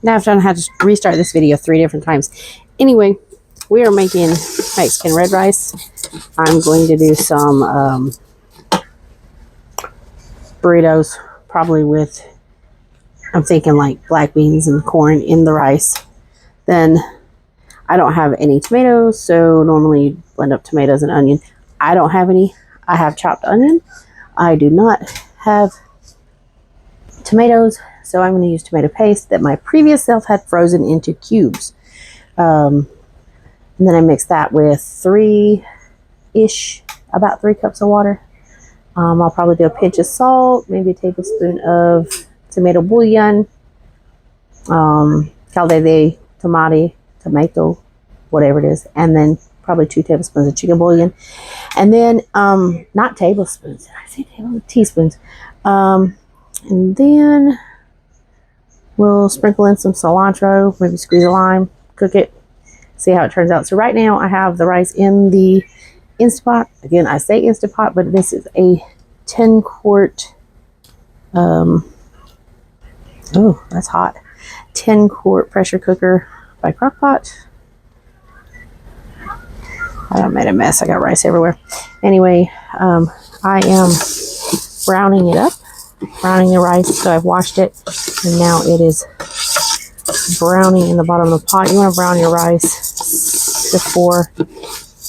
Now I've had to restart this video 3 different times. Anyway, we are making Mexican red rice. I'm going to do some burritos, probably with, I'm thinking like black beans and corn in the rice. Then I don't have any tomatoes, so normally you blend up tomatoes and onion. I don't have any. I have chopped onion. I do not have tomatoes, so I'm going to use tomato paste that my previous self had frozen into cubes. And then I mix that with about 3 cups of water. I'll probably do a pinch of salt, maybe a tablespoon of tomato bouillon, caldo de tomato, whatever it is, and then probably 2 tablespoons of chicken bouillon. And then, not tablespoons, did I say tablespoons? Teaspoons. And then we'll sprinkle in some cilantro, maybe squeeze a lime, cook it, see how it turns out. So right now I have the rice in the Instapot. Again, I say Instapot, but this is a 10 quart, oh, that's hot, 10 quart pressure cooker by Crock-Pot. I done made a mess. I got rice everywhere. Anyway, I am browning it up, browning the rice. So I've washed it, and now it is browning in the bottom of the pot. You want to brown your rice before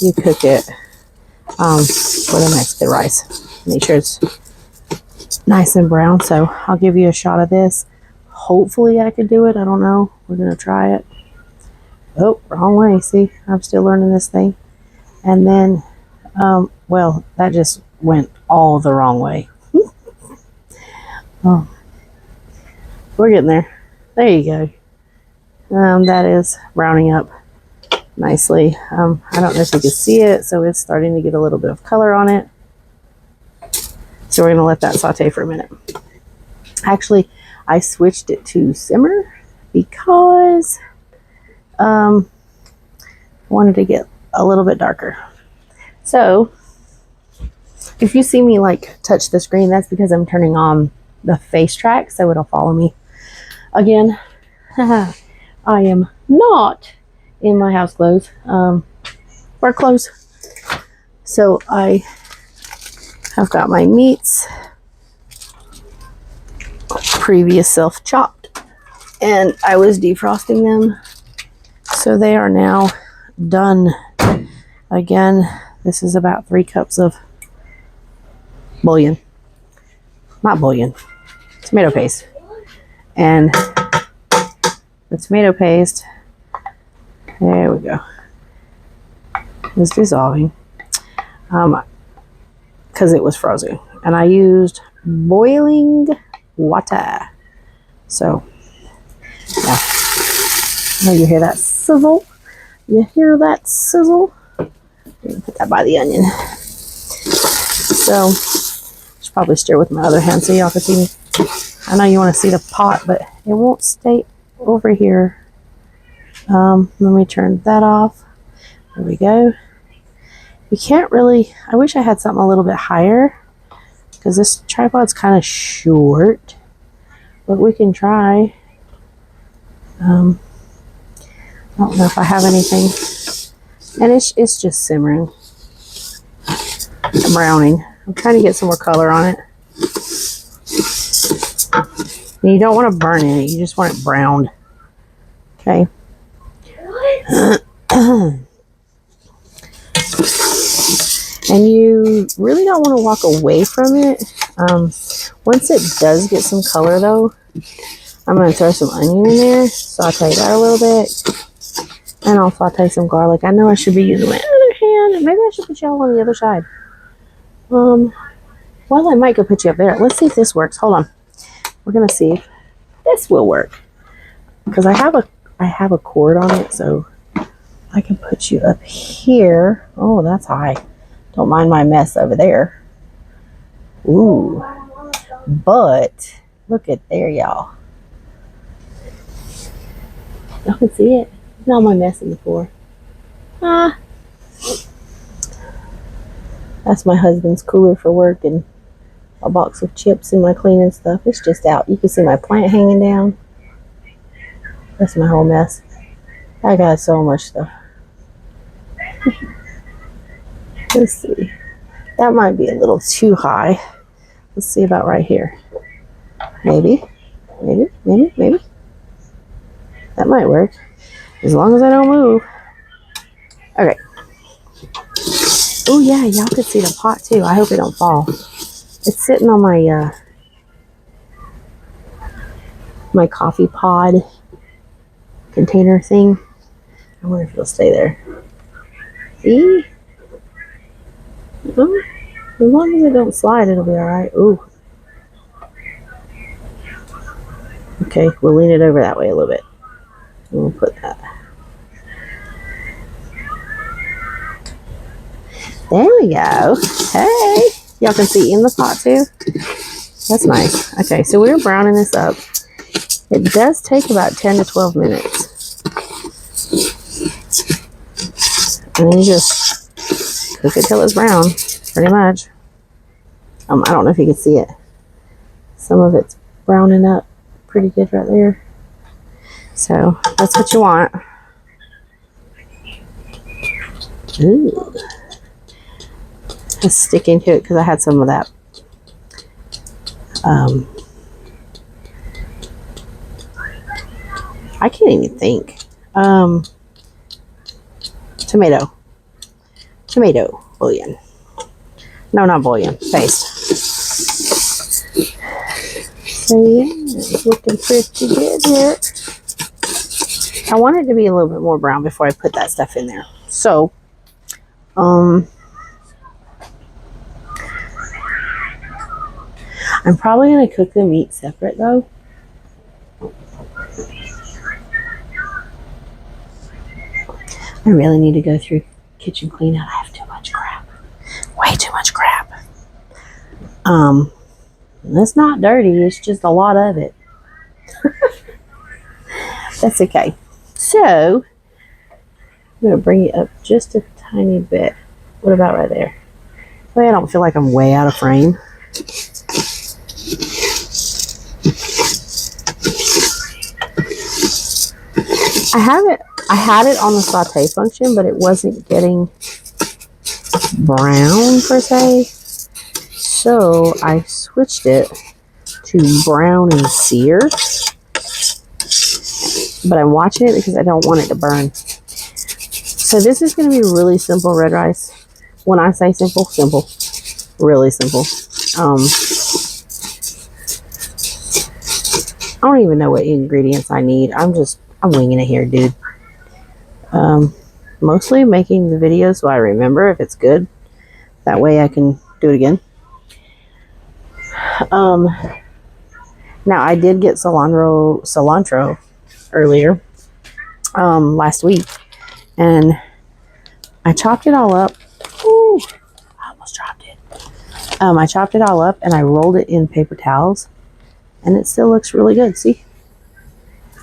you cook it for the Mexican rice. Make sure it's nice and brown. So I'll give you a shot of this. Hopefully I could do it. I don't know. We're going to try it. Oh, wrong way. See, I'm still learning this thing. And then, well, that just went all the wrong way. Oh, we're getting there. There you go. That is browning up nicely. I don't know if you can see it, so it's starting to get a little bit of color on it. So we're going to let that saute for a minute. Actually, I switched it to simmer because I wanted to get a little bit darker. So if you see me like touch the screen, that's because I'm turning on the face track so it'll follow me. Again, I am not in my house clothes, work clothes. So I have got my meats previous self chopped, and I was defrosting them, so they are now done. Again, this is about 3 cups of bouillon, not bouillon, tomato paste, and the tomato paste, there we go, is dissolving because it was frozen, and I used boiling water. So yeah, now you hear that sizzle. You hear that sizzle? Put that by the onion. So, should probably stir with my other hand so y'all can see me. I know you want to see the pot, but it won't stay over here. Let me turn that off. There we go. You can't really, I wish I had something a little bit higher, because this tripod's kind of short, but we can try. I don't know if I have anything, and it's just simmering, browning. I'm trying to get some more color on it. And you don't want to burn it, you just want it browned. Okay. And you really don't want to walk away from it. Once it does get some color though, I'm going to throw some onion in there, saute that a little bit, and I'll saute some garlic. I know I should be using my other hand. Maybe I should put y'all on the other side. Well, I might go put you up there. Let's see if this works. Hold on. We're going to see if this will work, because I have a cord on it, so I can put you up here. Oh, that's high. Don't mind my mess over there. Ooh. But look at there, y'all. Y'all can see it. Not my mess on the floor. That's my husband's cooler for work and a box of chips and my cleaning stuff. It's just out. You can see my plant hanging down. That's my whole mess. I got so much stuff. Let's see. That might be a little too high. Let's see about right here. Maybe. Maybe. That might work. As long as I don't move. Okay. Oh yeah, y'all could see the pot too. I hope it don't fall. It's sitting on my my coffee pod container thing. I wonder if it'll stay there. See? Oh, as long as it don't slide, it'll be alright. Ooh. Okay, we'll lean it over that way a little bit. And we'll put that. There we go. Hey! Y'all can see in the pot too? That's nice. Okay, so we're browning this up. It does take about 10 to 12 minutes. And then you just cook it till it's brown, pretty much. I don't know if you can see it. Some of it's browning up pretty good right there. So that's what you want. Ooh. It's sticking to it because I had some of that I can't even think. Tomato bouillon. No, not bouillon. Paste. So yeah, it's looking pretty good here. I want it to be a little bit more brown before I put that stuff in there. So, I'm probably going to cook the meat separate though. I really need to go through kitchen clean out. I have too much crap. Way too much crap. It's not dirty. It's just a lot of it. That's okay. So, I'm going to bring it up just a tiny bit. What about right there? Well, I don't feel like I'm way out of frame. I had it on the saute function, but it wasn't getting brown per se. So I switched it to brown and sear. But I'm watching it because I don't want it to burn. So this is going to be really simple red rice. When I say simple, simple. Really simple. I don't even know what ingredients I need. I'm winging it here, dude. Mostly making the videos so I remember if it's good. That way I can do it again. Now I did get cilantro earlier, last week, and I chopped it all up. Ooh, I almost dropped it. I chopped it all up and I rolled it in paper towels, and it still looks really good. See?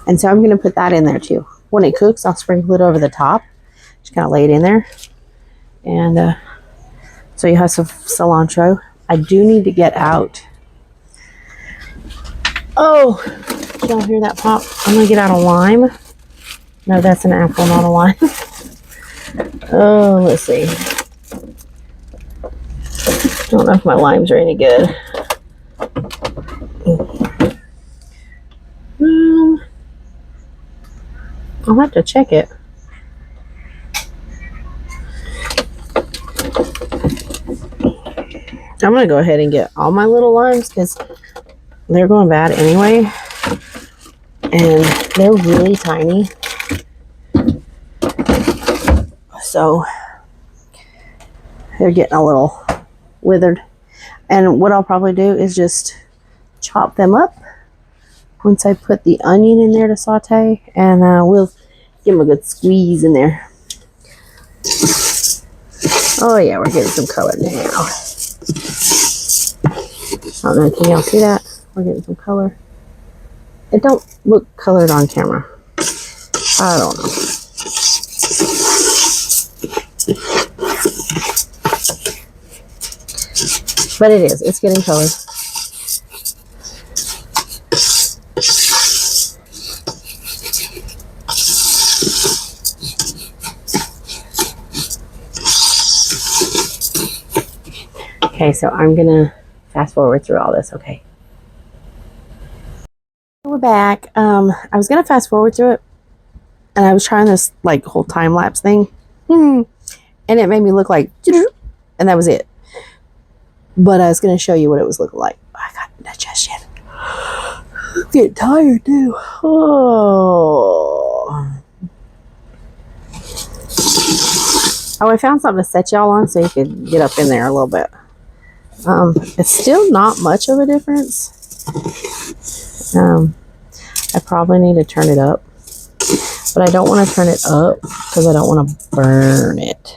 And so I'm going to put that in there too. When it cooks, I'll sprinkle it over the top. Just kind of lay it in there. And so you have some cilantro. I do need to get out. Oh, did y'all hear that pop? I'm going to get out a lime. No, that's an apple, not a lime. Oh, let's see. I don't know if my limes are any good. I'll have to check it. I'm going to go ahead and get all my little limes because they're going bad anyway. And they're really tiny. So they're getting a little withered. And what I'll probably do is just chop them up once I put the onion in there to saute, and we'll give them a good squeeze in there. Oh yeah, we're getting some color now. I don't know, can y'all see that? We're getting some color. It don't look colored on camera. I don't know. But it is. It's getting colored. Okay, so I'm gonna fast forward through all this. Okay, we're back. I was gonna fast forward through it, and I was trying this like whole time lapse thing, and it made me look like, and that was it. But I was gonna show you what it was looking like. I got indigestion. I'm getting tired too. Oh, I found something to set y'all on so you could get up in there a little bit. It's still not much of a difference. I probably need to turn it up, but I don't want to turn it up because I don't want to burn it,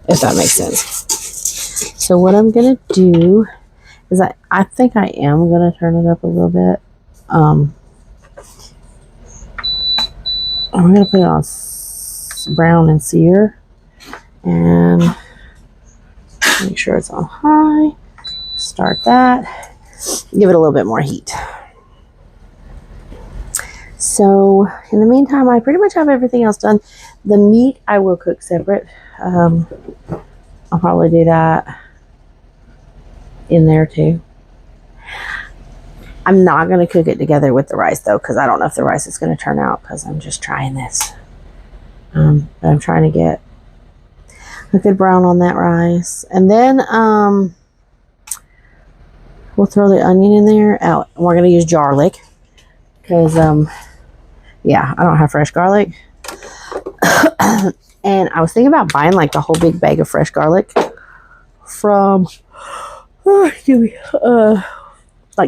if that makes sense. So what I'm going to do is I think I am going to turn it up a little bit. I'm going to put it on brown and sear and make sure it's on high. Start that. Give it a little bit more heat. So in the meantime, I pretty much have everything else done. The meat I will cook separate. I'll probably do that in there too. I'm not going to cook it together with the rice though, because I don't know if the rice is going to turn out, because I'm just trying this. But I'm trying to get a good brown on that rice. And then we'll throw the onion in there. Oh, and we're going to use garlic because yeah, I don't have fresh garlic. And I was thinking about buying like the whole big bag of fresh garlic from like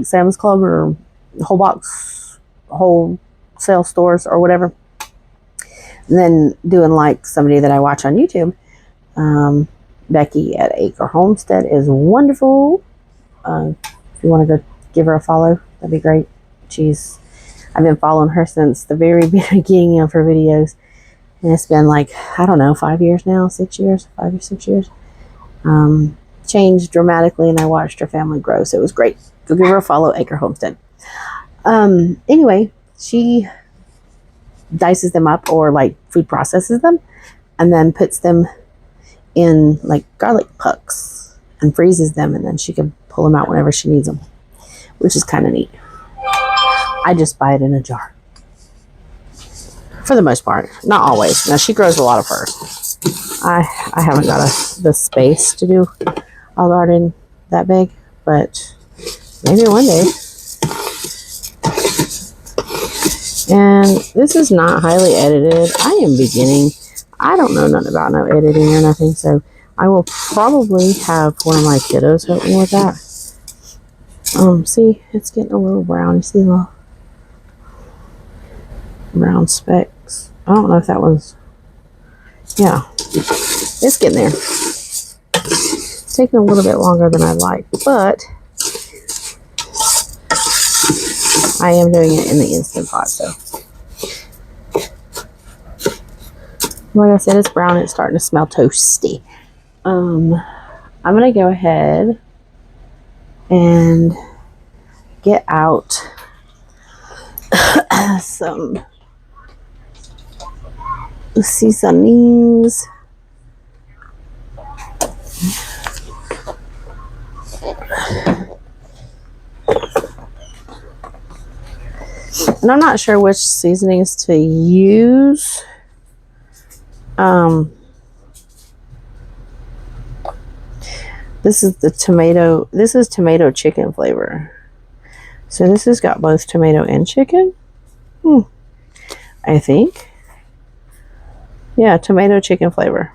Sam's Club or whole box wholesale stores or whatever. And then doing like somebody that I watch on YouTube, Becky at Acre Homestead is wonderful. If you want to go give her a follow, that'd be great. I've been following her since the very beginning of her videos. And it's been like, I don't know, 5 years now, 6 years, 5 or 6 years. Changed dramatically, and I watched her family grow, so it was great. Go give her a follow, Acre Homestead. Anyway, she dices them up or like food processes them and then puts them in like garlic pucks and freezes them, and then she can pull them out whenever she needs them, which is kind of neat. I just buy it in a jar for the most part, not always. Now she grows a lot of furs. I haven't got the space to do a garden that big, but maybe one day. And this is not highly edited. I am beginning. I don't know nothing about no editing or nothing, so I will probably have one of my kiddos help me with that. See, it's getting a little brown. You see the little brown specks? I don't know if that was, yeah, it's getting there. It's taking a little bit longer than I'd like, but I am doing it in the Instant Pot, so. Like I said, it's brown. It's starting to smell toasty. I'm going to go ahead and get out some seasonings. And I'm not sure which seasonings to use. This is the tomato. This is tomato chicken flavor. So this has got both tomato and chicken. I think. Yeah, tomato chicken flavor.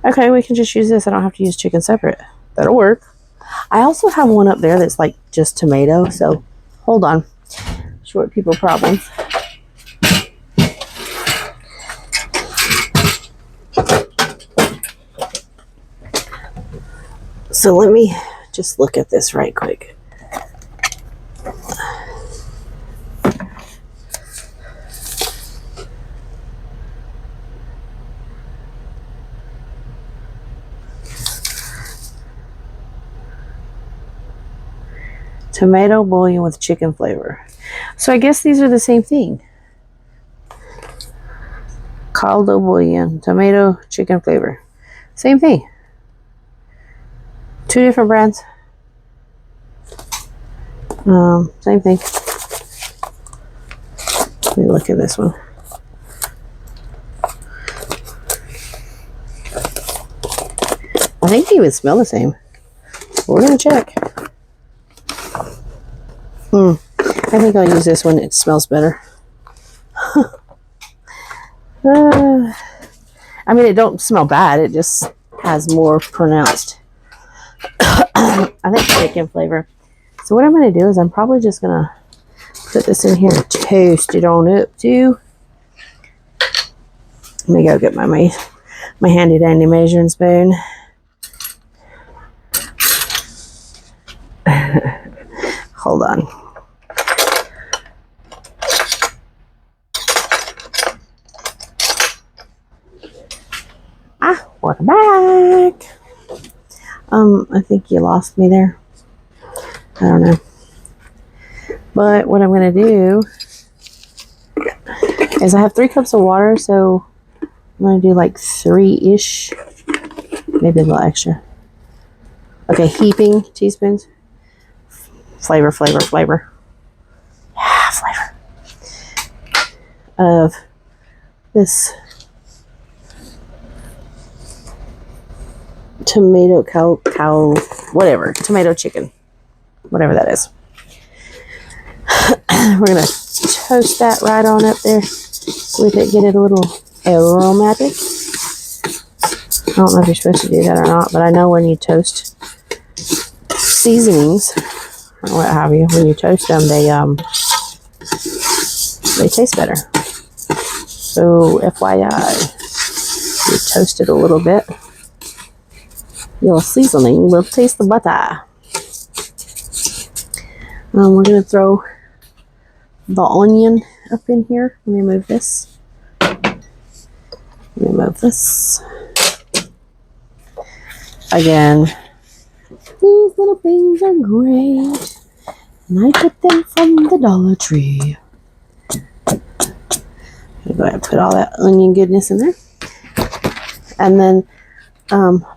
Okay, we can just use this. I don't have to use chicken separate. That'll work. I also have one up there that's like just tomato. So hold on. Short people problems. So let me just look at this right quick. Tomato bouillon with chicken flavor. So I guess these are the same thing. Caldo bouillon, tomato, chicken flavor. Same thing. Two different brands. Same thing. Let me look at this one. I think they even smell the same. We're gonna check. I think I'll use this one. It smells better. I mean, it don't smell bad. It just has more pronounced, I think, chicken flavor. So what I'm going to do is I'm probably just going to put this in here and toast it on up too. Let me go get my handy dandy measuring spoon. Hold on. Welcome back. I think you lost me there. I don't know. But what I'm going to do is I have 3 cups of water, so I'm going to do like 3-ish, maybe a little extra. Okay, heaping teaspoons. Flavor. Yeah, flavor. Of this tomato tomato chicken, whatever that is. We're gonna toast that right on up there with it, get it a little aromatic. I don't know if you're supposed to do that or not, but I know when you toast seasonings or what have you, when you toast them, they taste better. So FYI, you toast it a little bit, your seasoning will taste the butter. We're going to throw the onion up in here. Let me move this. Again, these little things are great, and I get them from the Dollar Tree. I'm going to go ahead and put all that onion goodness in there. And then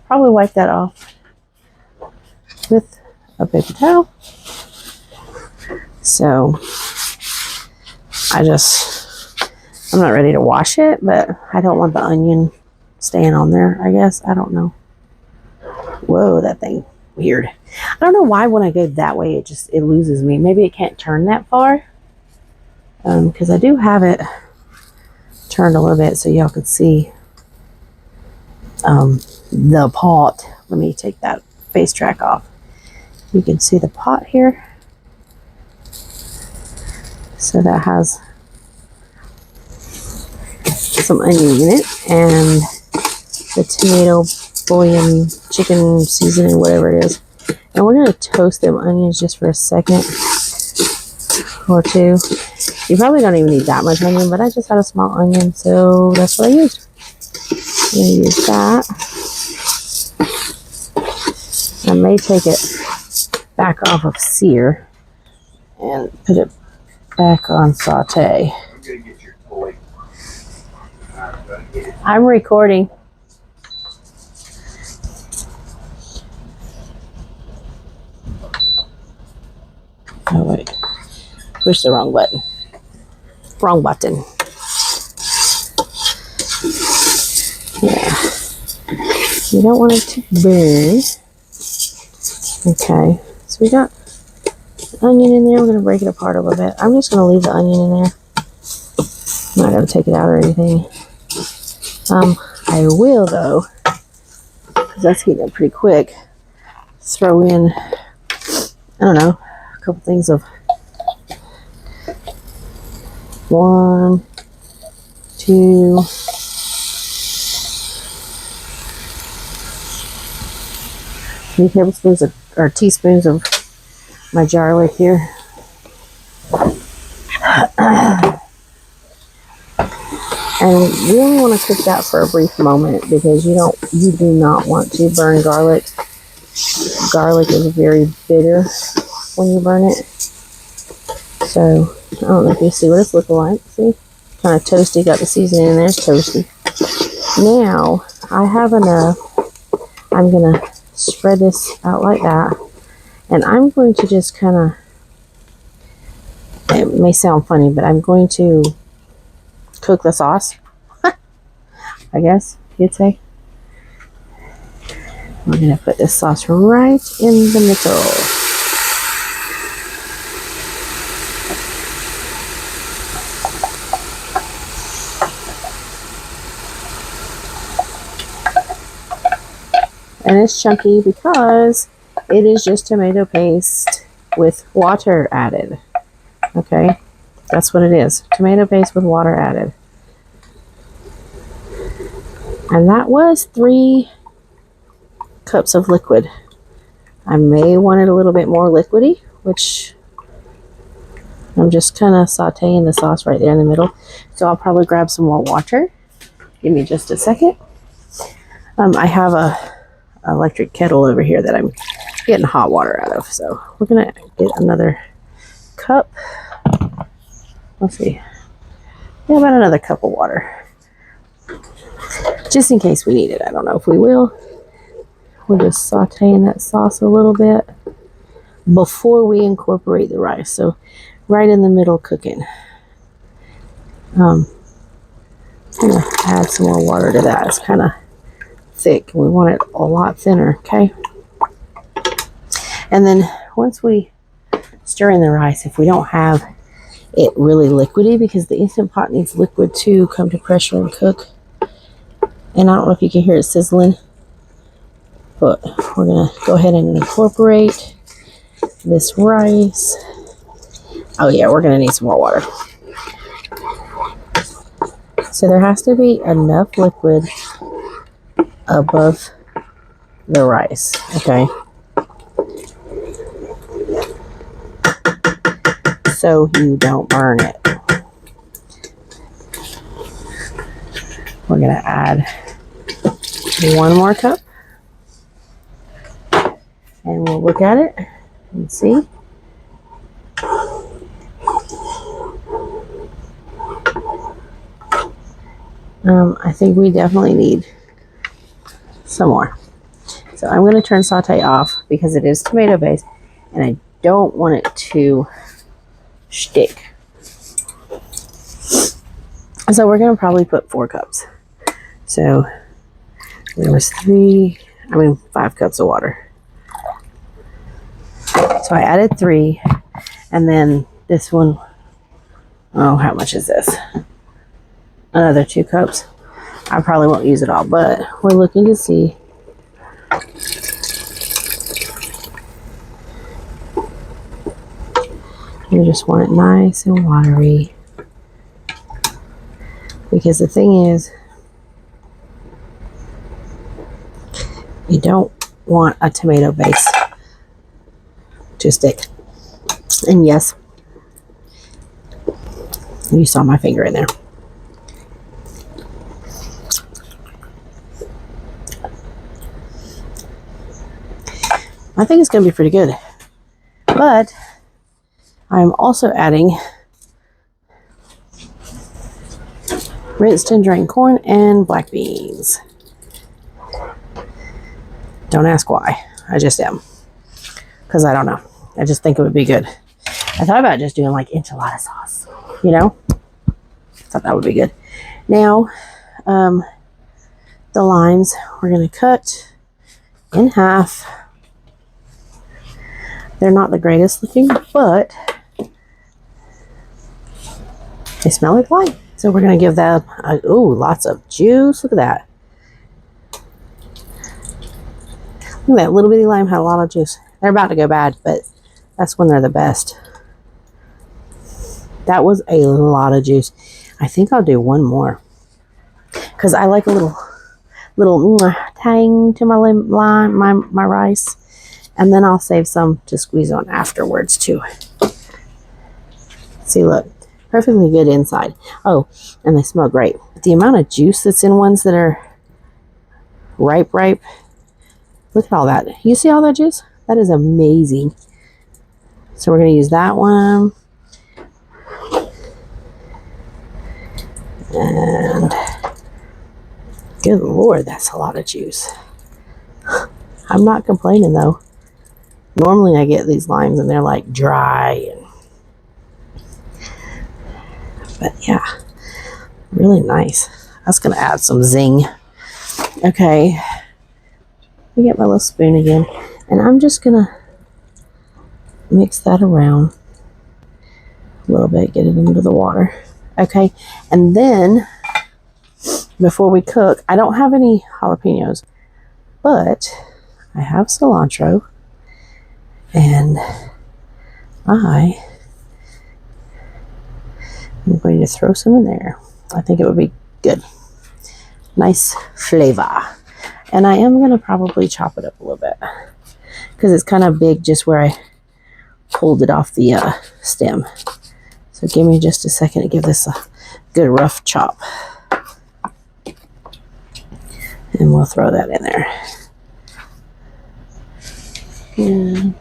probably wipe that off with a paper towel. So I'm not ready to wash it, but I don't want the onion staying on there, I guess. I don't know. Whoa, that thing, weird. I don't know why when I go that way, it loses me. Maybe it can't turn that far. Because I do have it turned a little bit so y'all can see the pot. Let me take that face track off. You can see the pot here. So that has some onion in it and the tomato bouillon chicken seasoning, whatever it is. And we're going to toast them onions just for a second or two. You probably don't even need that much onion, but I just had a small onion, so that's what I used. I'm going to use that. I may take it back off of sear and put it back on saute. I'm recording. Oh wait, push the wrong button. Wrong button. Yeah, you don't want it to burn. Okay, so we got onion in there. We're going to break it apart a little bit. I'm just going to leave the onion in there. I'm not going to take it out or anything. I will though, because that's heating up pretty quick, throw in, I don't know, a couple things of 1, 2, 3 tablespoons or teaspoons of my garlic here. And we only want to cook that for a brief moment because you do not want to burn garlic. Garlic is very bitter when you burn it. So I don't know if you see what it's looking like. See? Kind of toasty, got the seasoning in there, it's toasty. Now I have enough. I'm gonna spread this out like that. And I'm going to just kind of, it may sound funny, but I'm going to cook the sauce, I guess you'd say. We're going to put this sauce right in the middle. And it's chunky because it is just tomato paste with water added. Okay, that's what it is. Tomato paste with water added. And that was 3 cups of liquid. I may want it a little bit more liquidy, which I'm just kind of sauteing the sauce right there in the middle. So I'll probably grab some more water. Give me just a second. I have a electric kettle over here that I'm getting hot water out of. So we're gonna get another cup. Let's see. Yeah, about another cup of water. Just in case we need it. I don't know if we will. We're just sauteing that sauce a little bit before we incorporate the rice. So right in the middle cooking. I'm gonna add some more water to that. It's kind of thick. We want it a lot thinner, okay? And then once we stir in the rice, if we don't have it really liquidy, because the Instant Pot needs liquid to come to pressure and cook. And I don't know if you can hear it sizzling, but we're gonna go ahead and incorporate this rice. Oh yeah, we're gonna need some more water. So there has to be enough liquid above the rice, okay? So you don't burn it. We're gonna add 1 more cup. And we'll look at it and see. I think we definitely need some more. So I'm going to turn saute off because it is tomato based and I don't want it to stick. So we're going to probably put 4 cups. So there was 5 cups of water. So I added 3 and then this one, oh, how much is this? Another 2 cups. I probably won't use it all, but we're looking to see. You just want it nice and watery. Because the thing is, you don't want a tomato base to stick. And yes, you saw my finger in there. I think it's going to be pretty good. But I'm also adding rinsed and drained corn and black beans. Don't ask why. I just am. Because I don't know. I just think it would be good. I thought about just doing like enchilada sauce. You know? Thought that would be good. Now, the limes we're going to cut in half. They're not the greatest looking, but they smell like lime. So we're going to give that, lots of juice. Look at that. Look at that little bitty lime had a lot of juice. They're about to go bad, but that's when they're the best. That was a lot of juice. I think I'll do 1 more. Because I like a little tang to my lime, my rice. And then I'll save some to squeeze on afterwards too. See, look, perfectly good inside. Oh, and they smell great. The amount of juice that's in ones that are ripe, look at all that. You see all that juice? That is amazing. So we're going to use that one. And good Lord, that's a lot of juice. I I'm not complaining though. Normally I get these limes and they're like dry. But yeah, really nice. That's going to add some zing. Okay. Let me get my little spoon again. And I'm just going to mix that around a little bit, get it into the water. Okay. And then before we cook, I don't have any jalapenos, but I have cilantro. And I'm going to throw some in there. I think it would be good. Nice flavor. And I am going to probably chop it up a little bit because it's kind of big just where I pulled it off the stem. So give me just a second to give this a good rough chop. And we'll throw that in there. And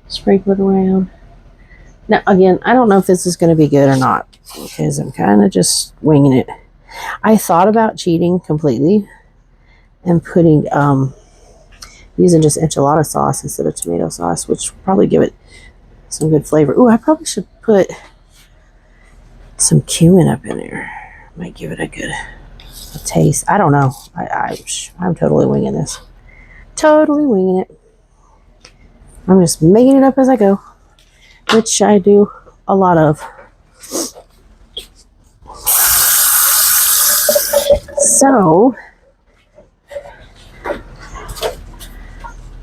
sprinkle it around. Now, again, I don't know if this is going to be good or not because I'm kind of just winging it. I thought about cheating completely and putting, using just enchilada sauce instead of tomato sauce, which will probably give it some good flavor. Ooh, I probably should put some cumin up in there. Might give it a good taste. I don't know. I'm totally winging this. Totally winging it. I'm just making it up as I go, which I do a lot of. So,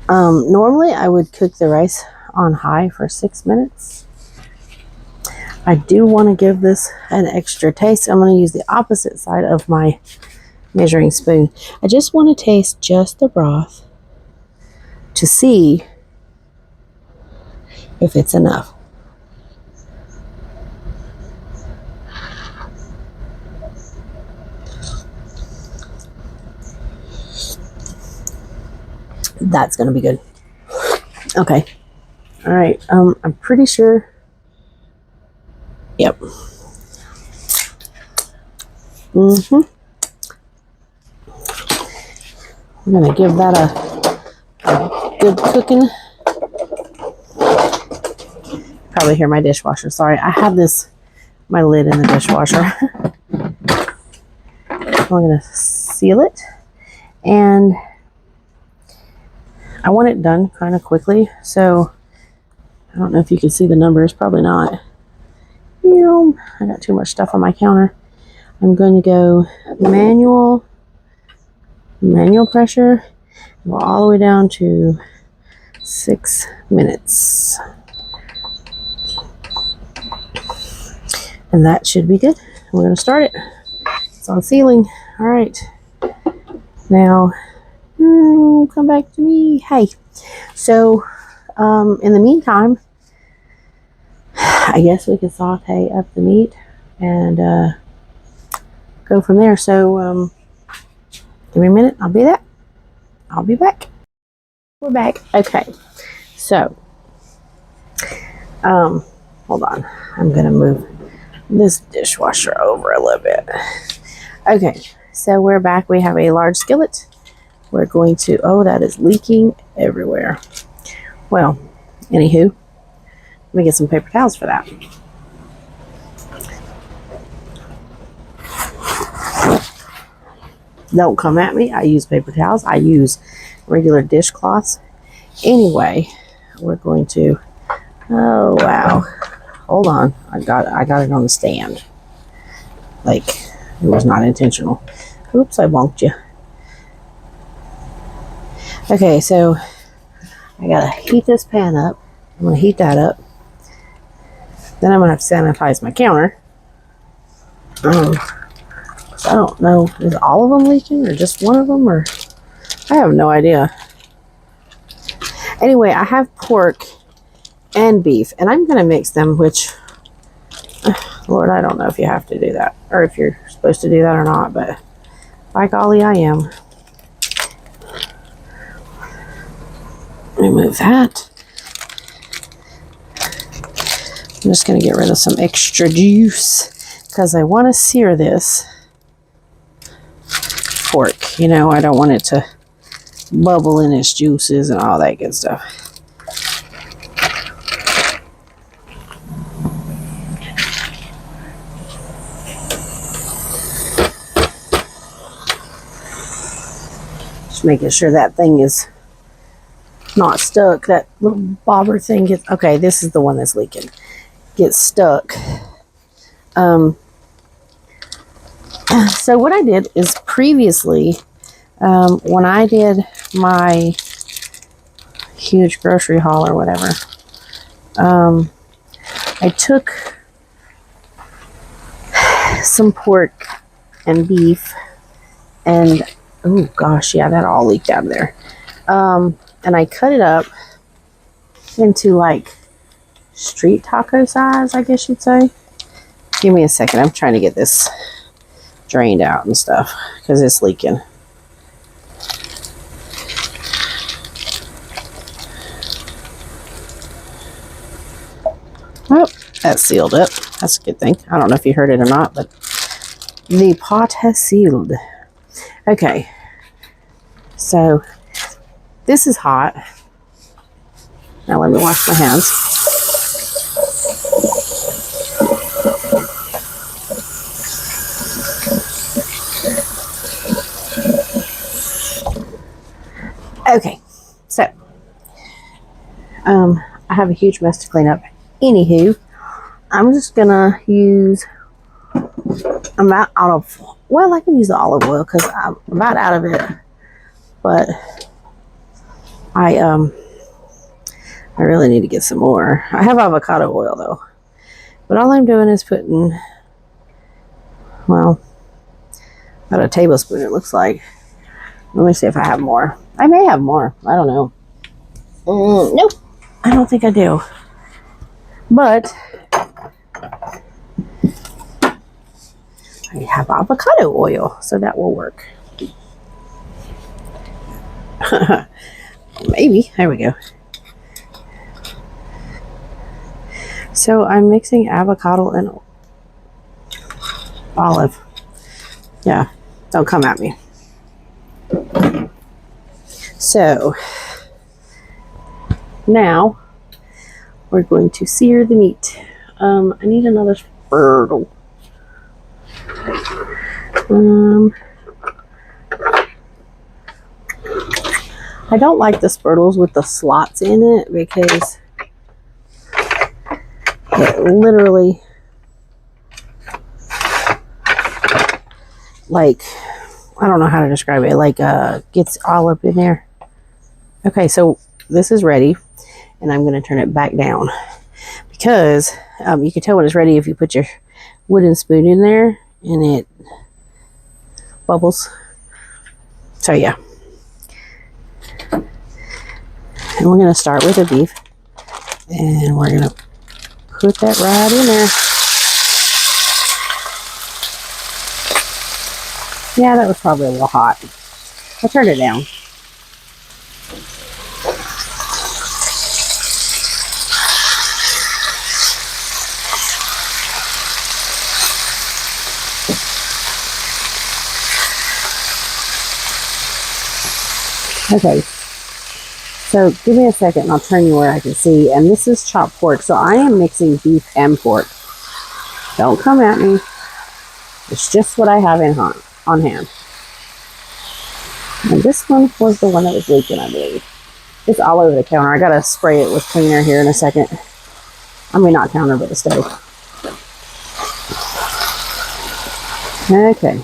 normally I would cook the rice on high for 6 minutes. I do want to give this an extra taste. I'm going to use the opposite side of my measuring spoon. I just want to taste just the broth to see if it's enough. That's going to be good. Okay. All right. I'm pretty sure. Yep. I'm going to give that a good cooking. Probably hear my dishwasher. Sorry, I have my lid in the dishwasher. I'm going to seal it. And I want it done kind of quickly. So I don't know if you can see the numbers. Probably not. I got too much stuff on my counter. I'm going to go manual pressure. Go all the way down to 6 minutes. And that should be good. We're going to start it. It's on sealing. All right. Now, come back to me. Hey. So, in the meantime, I guess we can saute up the meat and go from there. So, give me a minute. I'll be back. We're back. Okay. So, hold on. I'm going to move this dishwasher over a little bit. Okay. So, we're back. We have a large skillet. We're going to, that is leaking everywhere. Well, anywho, let me get some paper towels for that. Don't come at me. I use paper towels. I use regular dishcloths. Anyway, we're going to, oh wow. Hold on. I got it on the stand. Like, it was not intentional. Oops, I bonked you. Okay, so I gotta heat this pan up. I'm gonna heat that up. Then I'm gonna have to sanitize my counter. I don't know, is all of them leaking or just one of them, or I have no idea. Anyway, I have pork and beef, and I'm gonna mix them, which, Lord, I don't know if you have to do that or if you're supposed to do that or not, but by golly, I am. Remove that. I'm just going to get rid of some extra juice because I want to sear this pork. I don't want it to bubbling its juices and all that good stuff. Just making sure that thing is not stuck. That little bobber thing gets, okay, this is the one that's leaking. Gets stuck. So what I did is previously, when I did my huge grocery haul or whatever, I took some pork and beef and, oh gosh, yeah, that all leaked out of there. And I cut it up into like street taco size, I guess you'd say. Give me a second. I'm trying to get this drained out and stuff because it's leaking. Oh, that sealed up. That's a good thing. I don't know if you heard it or not, but the pot has sealed. Okay. So this is hot. Now let me wash my hands. Okay, so I have a huge mess to clean up. Anywho, I'm just gonna use, I'm out of, well, I can use the olive oil because I'm about out of it, but I really need to get some more. I have avocado oil though, but all I'm doing is putting, well, about a tablespoon it looks like. Let me see if I have more. I may have more. I don't know. Nope. I don't think I do. But I have avocado oil, so that will work. Maybe. There we go. So I'm mixing avocado and olive. Yeah. Don't come at me. So now we're going to sear the meat. I need another spurtle. I don't like the spurtles with the slots in it because it literally, like, I don't know how to describe it, like gets all up in there. Okay, so this is ready and I'm going to turn it back down because you can tell when it's ready if you put your wooden spoon in there and it bubbles. So yeah, and we're going to start with the beef and we're going to put that right in there. Yeah, that was probably a little hot. I'll turn it down. Okay, so give me a second and I'll turn you where I can see. And this is chopped pork, so I am mixing beef and pork. Don't come at me. It's just what I have on hand. And this one was the one that was leaking, I believe. It's all over the counter. I gotta spray it with cleaner here in a second. I mean, not counter, but the stove. Okay.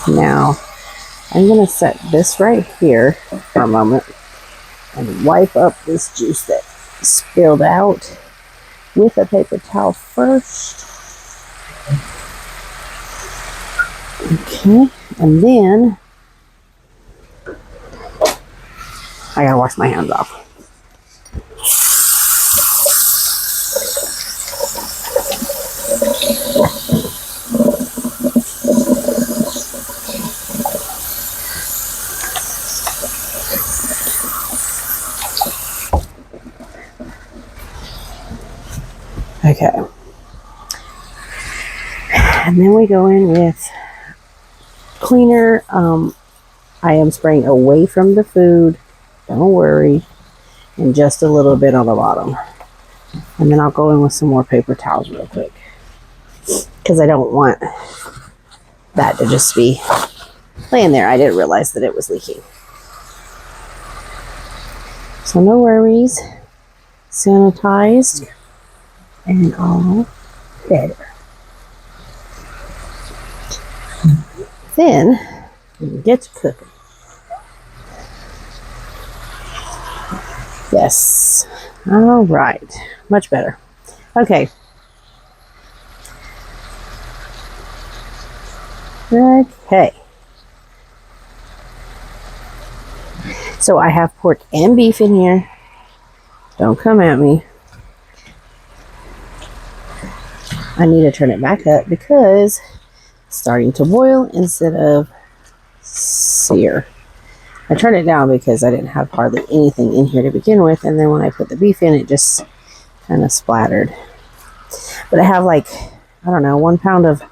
Now, I'm going to set this right here for a moment and wipe up this juice that spilled out with a paper towel first. Okay, and then I gotta wash my hands off. Okay. And then we go in with cleaner. I am spraying away from the food. Don't worry. And just a little bit on the bottom. And then I'll go in with some more paper towels real quick. Because I don't want that to just be laying there. I didn't realize that it was leaking. So no worries. Sanitized. And all better. Then we get to cooking. Yes. All right. Much better. Okay. Okay. So I have pork and beef in here. Don't come at me. I need to turn it back up because it's starting to boil instead of sear. I turned it down because I didn't have hardly anything in here to begin with, and then when I put the beef in, it just kind of splattered. But I have like, I don't know, 1 pound of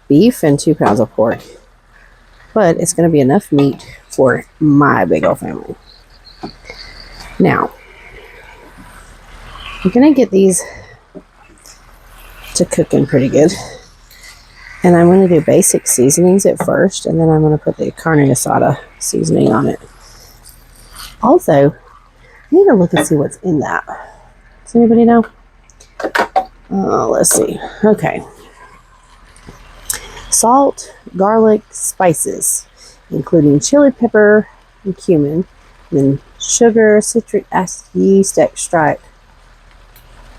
beef and 2 pounds of pork. But it's going to be enough meat for my big old family. Now, I'm going to get these to cooking pretty good. And I'm going to do basic seasonings at first, and then I'm going to put the carne asada seasoning on it. Also, I need to look and see what's in that. Does anybody know? Let's see. Okay. Salt, garlic, spices, including chili pepper and cumin, then sugar, citric acid, yeast extract,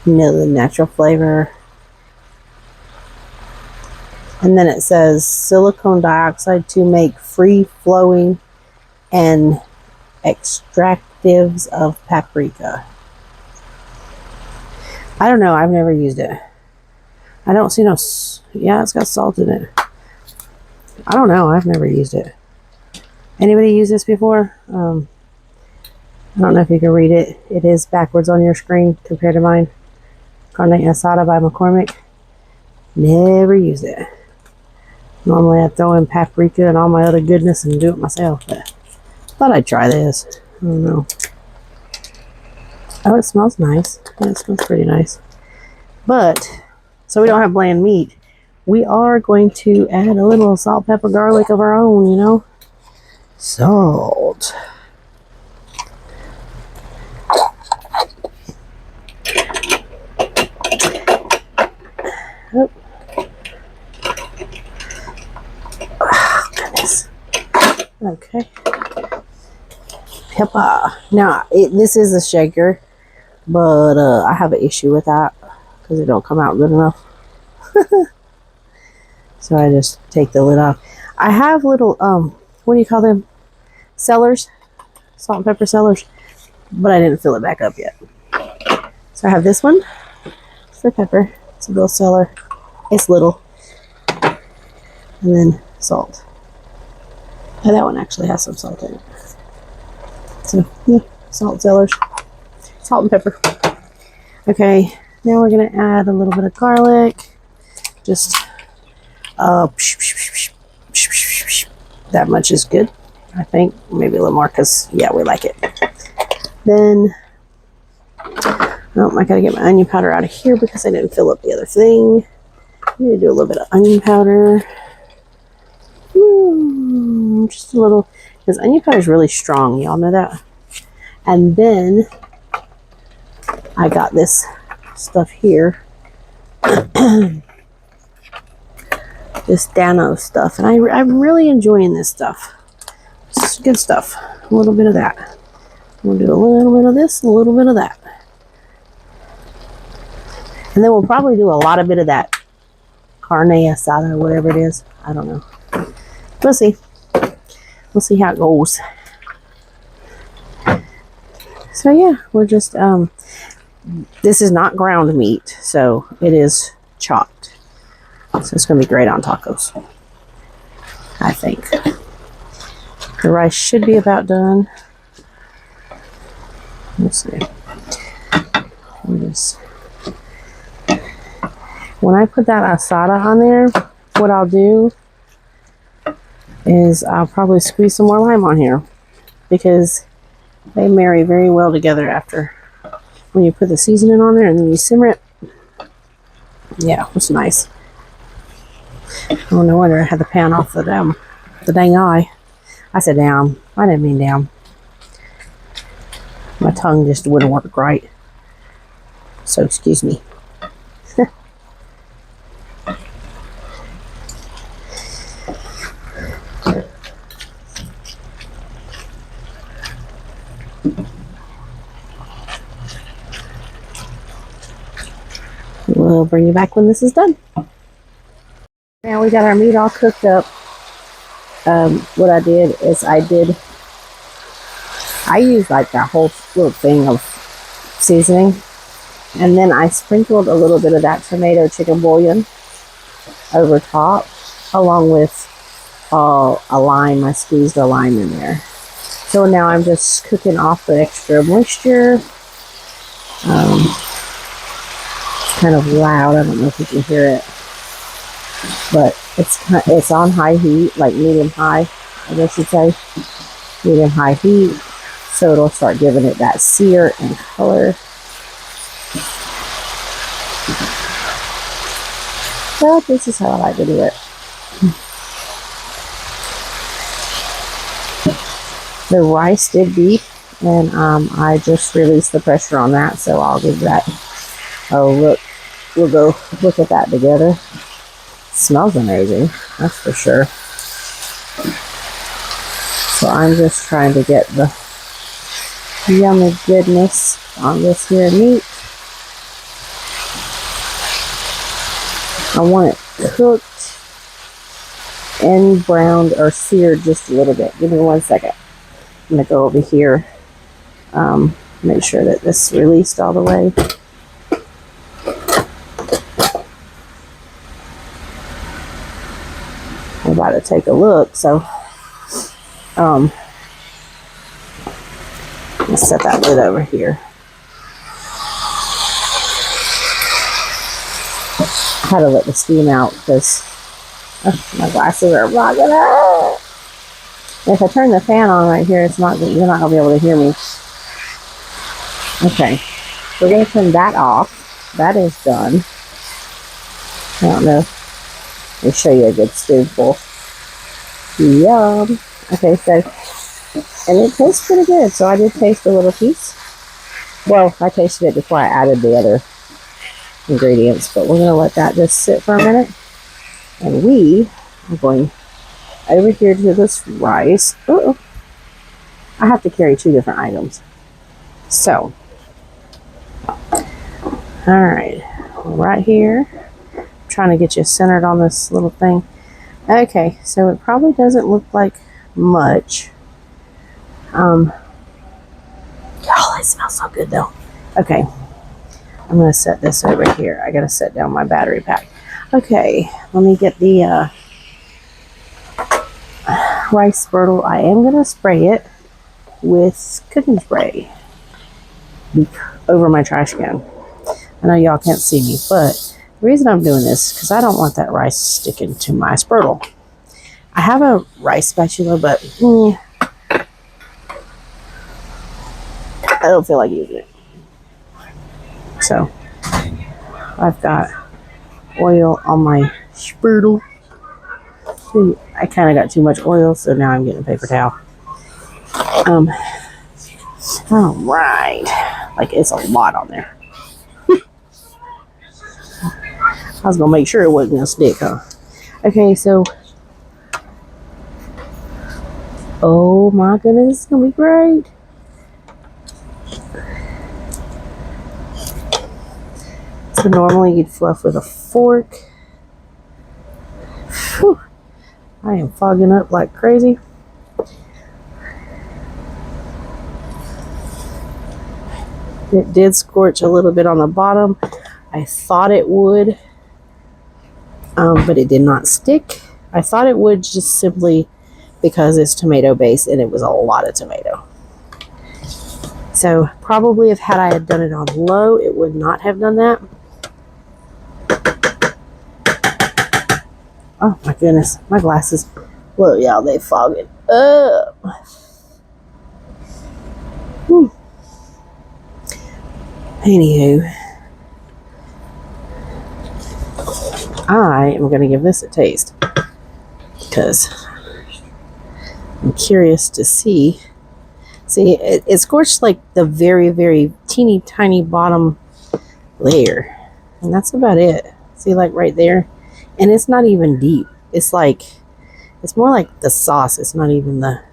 vanilla, natural flavor. And then it says silicone dioxide to make free-flowing and extractives of paprika. I don't know. I've never used it. I don't see no... Yeah, it's got salt in it. I don't know. I've never used it. Anybody use this before? I don't know if you can read it. It is backwards on your screen compared to mine. Carne asada by McCormick. Never used it. Normally I throw in paprika and all my other goodness and do it myself, but thought I'd try this. I don't know. Oh, it smells nice. Yeah, it smells pretty nice. But, so we don't have bland meat, we are going to add a little salt, pepper, garlic of our own, you know? Salt. Oh. Okay. Pepper. Now, this is a shaker, but I have an issue with that because it don't come out good enough. So I just take the lid off. I have little, what do you call them? Cellars. Salt and pepper cellars. But I didn't fill it back up yet. So I have this one for pepper. It's a little cellar. It's little. And then salt. And that one actually has some salt in it. So, yeah, salt cellars. Salt and pepper. Okay, now we're going to add a little bit of garlic. Just, that much is good, I think. Maybe a little more because, yeah, we like it. Then, oh, I got to get my onion powder out of here because I didn't fill up the other thing. I need to do a little bit of onion powder. Just a little, because onion powder is really strong. Y'all know that? And then I got this stuff here. This Dano stuff. And I'm really enjoying this stuff. It's good stuff. A little bit of that. We'll do a little bit of this, a little bit of that. And then we'll probably do a lot of bit of that carne asada or whatever it is. I don't know. We'll see. We'll see how it goes. So yeah, we're just, this is not ground meat, so it is chopped. So it's going to be great on tacos, I think. The rice should be about done. Let's see. We'll just When I put that asada on there, what I'll do is I'll probably squeeze some more lime on here because they marry very well together after when you put the seasoning on there and then you simmer it. Yeah, it's nice. Oh, no wonder I had the pan off the dang eye. I said damn. I didn't mean damn. My tongue just wouldn't work right. So excuse me. We'll bring you back when this is done. Now we got our meat all cooked up. What I did is I used like that whole little thing of seasoning, and then I sprinkled a little bit of that tomato chicken bouillon over top, along with a lime. I squeezed a lime in there. So now I'm just cooking off the extra moisture. Kind of loud. I don't know if you can hear it, but it's on high heat, like medium high, I guess you'd say, medium high heat. So it'll start giving it that sear and color. But this is how I like to do it. The rice did beep, and I just released the pressure on that, so I'll give that a look. We'll go look at that together. It smells amazing, that's for sure. So I'm just trying to get the yummy goodness on this here meat. I want it cooked and browned or seared just a little bit. Give me 1 second. I'm going to go over here, make sure that this is released all the way. I'm about to take a look, so let's set that lid over here. I had to let the steam out because my glasses are blocking it. If I turn the fan on right here, you're not gonna be able to hear me. Okay, we're gonna turn that off. That is done. I don't know. Let me show you a good spoonful. Yum. Okay, so, and it tastes pretty good. So I did taste a little piece. Well, I tasted it before I added the other ingredients, but we're gonna let that just sit for a minute. And we are going over here to this rice. Uh-oh. I have to carry 2 different items. So, all right, right here. I'm trying to get you centered on this little thing. Okay, so it probably doesn't look like much. Oh, it smells so good though. Okay, I'm gonna set this over here. I gotta set down my battery pack. Okay, let me get the rice spurtle. I am gonna spray it with cooking spray over my trash can. I know y'all can't see me, but the reason I'm doing this is because I don't want that rice sticking to my spurtle. I have a rice spatula, but I don't feel like using it. So I've got oil on my spurtle. I kind of got too much oil, so now I'm getting a paper towel. All right, like it's a lot on there. I was gonna make sure it wasn't gonna stick, huh? Okay, so oh my goodness, it's gonna be great. So normally you'd fluff with a fork. Whew. I am fogging up like crazy. It did scorch a little bit on the bottom. I thought it would, but it did not stick. I thought it would just simply because it's tomato based and it was a lot of tomato. So probably if I had done it on low, it would not have done that. Oh my goodness, my glasses. Look, y'all, they fog it up. Whew. Anywho, I am going to give this a taste because I'm curious to see. See, it scorched like the very, very teeny tiny bottom layer, and that's about it. See, like right there, and it's not even deep. It's like, it's more like the sauce. It's not even the,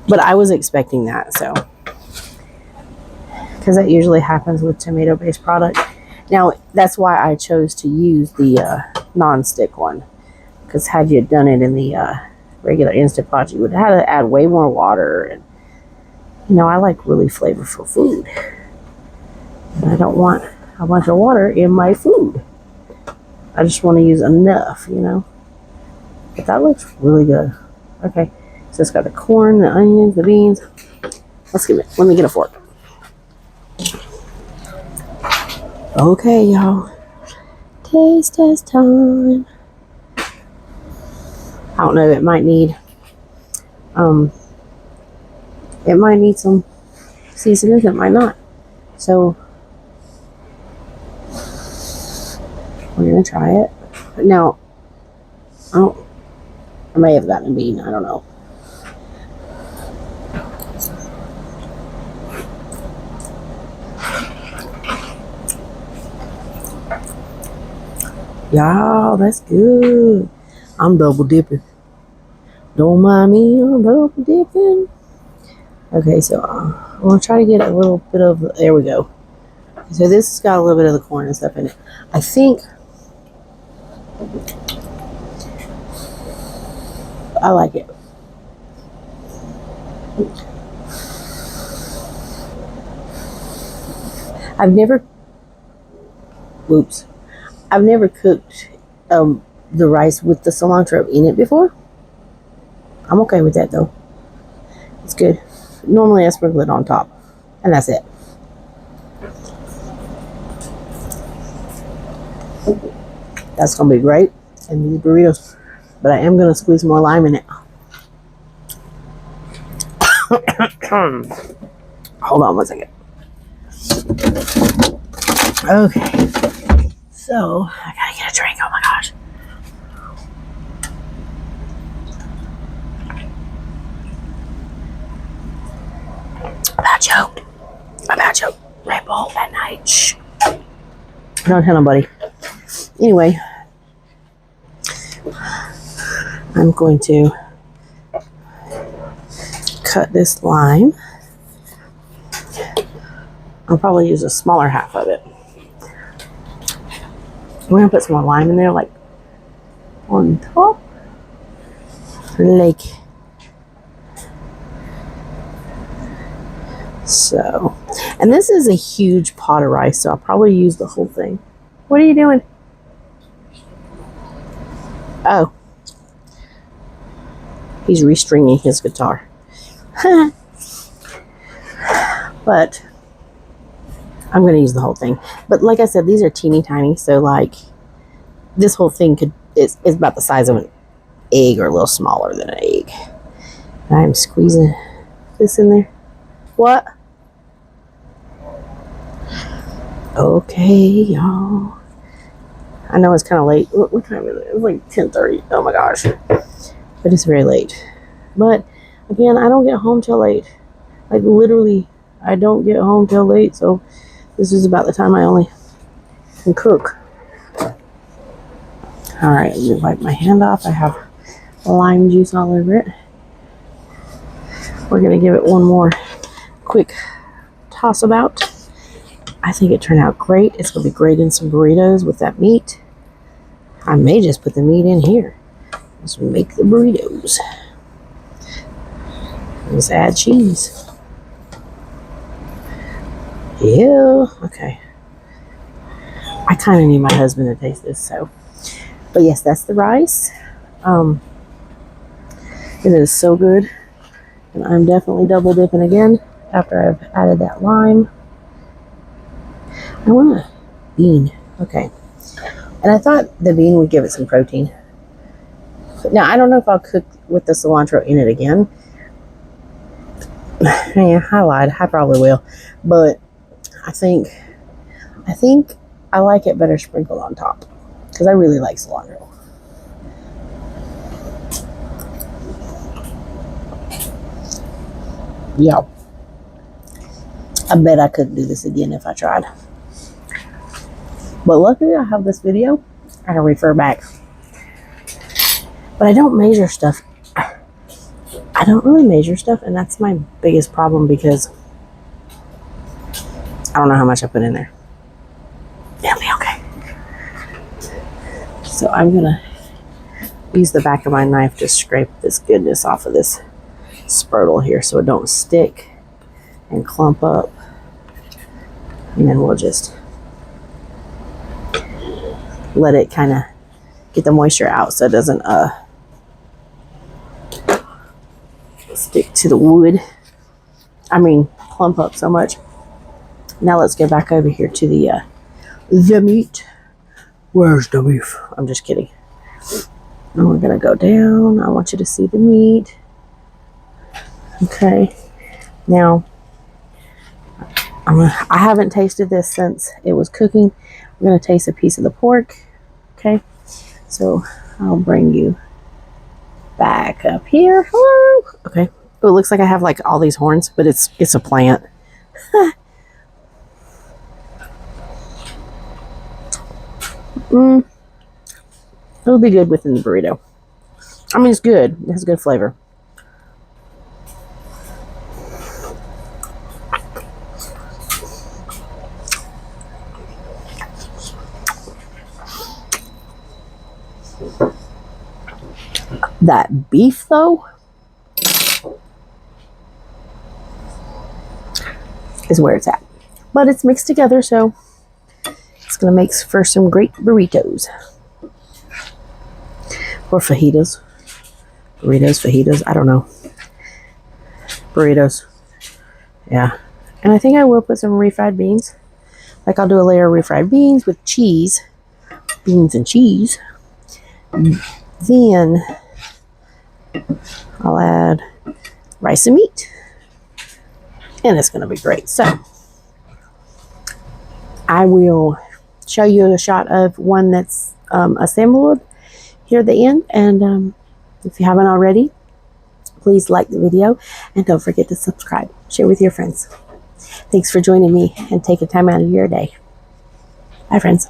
but I was expecting that, so, because that usually happens with tomato-based product. Now, that's why I chose to use the non-stick one, because had you done it in the regular Instant Pot, you would have had to add way more water, and you know, I like really flavorful food, and I don't want a bunch of water in my food. I just want to use enough, you know. But that looks really good. Okay, so it's got the corn, the onions, the beans. Let me get a fork. Okay, y'all. Taste test time. I don't know, it might need some seasonings, it might not. So we're gonna try it. Now, I may have gotten a bean, I don't know. Y'all, that's good. I'm double dipping. Don't mind me, I'm double dipping. Okay, so I'm gonna try to get a little bit of, there we go. So this has got a little bit of the corn and stuff in it. I think I like it. I've never cooked the rice with the cilantro in it before. I'm okay with that though. It's good. Normally I sprinkle it on top, and that's it. That's gonna be great in these burritos. But I am gonna squeeze more lime in it. Hold on one second. Okay. So I gotta get a drink. Oh my gosh. About choked. Red Bull at night. Shh. Don't tell nobody. Anyway, I'm going to cut this lime. I'll probably use a smaller half of it. We're gonna put some more lime in there, like on top. Like so. And this is a huge pot of rice, so I'll probably use the whole thing. What are you doing? Oh. He's restringing his guitar. But I'm going to use the whole thing. But like I said, these are teeny tiny, so like this whole thing is about the size of an egg, or a little smaller than an egg. I'm squeezing this in there. What? Okay, y'all. I know it's kind of late. What time is it? It's like 10:30. Oh my gosh. But it's very late. But again, I don't get home till late. Like literally, I don't get home till late. So this is about the time I only can cook. All right, let me wipe my hand off. I have lime juice all over it. We're gonna give it one more quick toss about. I think it turned out great. It's gonna be great in some burritos with that meat. I may just put the meat in here. Let's make the burritos. Let's add cheese. Yeah, okay. I kind of need my husband to taste this, so. But yes, that's the rice. It is so good. And I'm definitely double dipping again after I've added that lime. I want a bean. Okay. And I thought the bean would give it some protein. Now, I don't know if I'll cook with the cilantro in it again. Yeah, I lied. I probably will. But I think I like it better sprinkled on top because I really like cilantro. Yeah. I bet I could do this again if I tried. But luckily I have this video I can refer back. But I don't measure stuff. I don't really measure stuff, and that's my biggest problem because I don't know how much I put in there. It'll be okay. So I'm gonna use the back of my knife to scrape this goodness off of this spurtle here so it don't stick and clump up. And then we'll just let it kind of get the moisture out so it doesn't stick to the wood. I mean, clump up so much. Now let's go back over here to the meat. Where's the beef? I'm just kidding. And we're gonna go down. I want you to see the meat. Okay. Now, I haven't tasted this since it was cooking. I'm gonna taste a piece of the pork. Okay. So I'll bring you back up here. Hello. Okay. Oh, it looks like I have like all these horns, but it's a plant. It'll be good within the burrito. I mean, it's good. It has good flavor. That beef, though, is where it's at. But it's mixed together, so it's going to make for some great burritos. Or fajitas. Burritos, fajitas, I don't know. Burritos. Yeah. And I think I will put some refried beans. Like I'll do a layer of refried beans with cheese. Beans and cheese. Then I'll add rice and meat. And it's going to be great. So I will show you a shot of one that's assembled here at the end. And if you haven't already, please like the video and don't forget to subscribe. Share with your friends. Thanks for joining me and taking time out of your day. Bye, friends.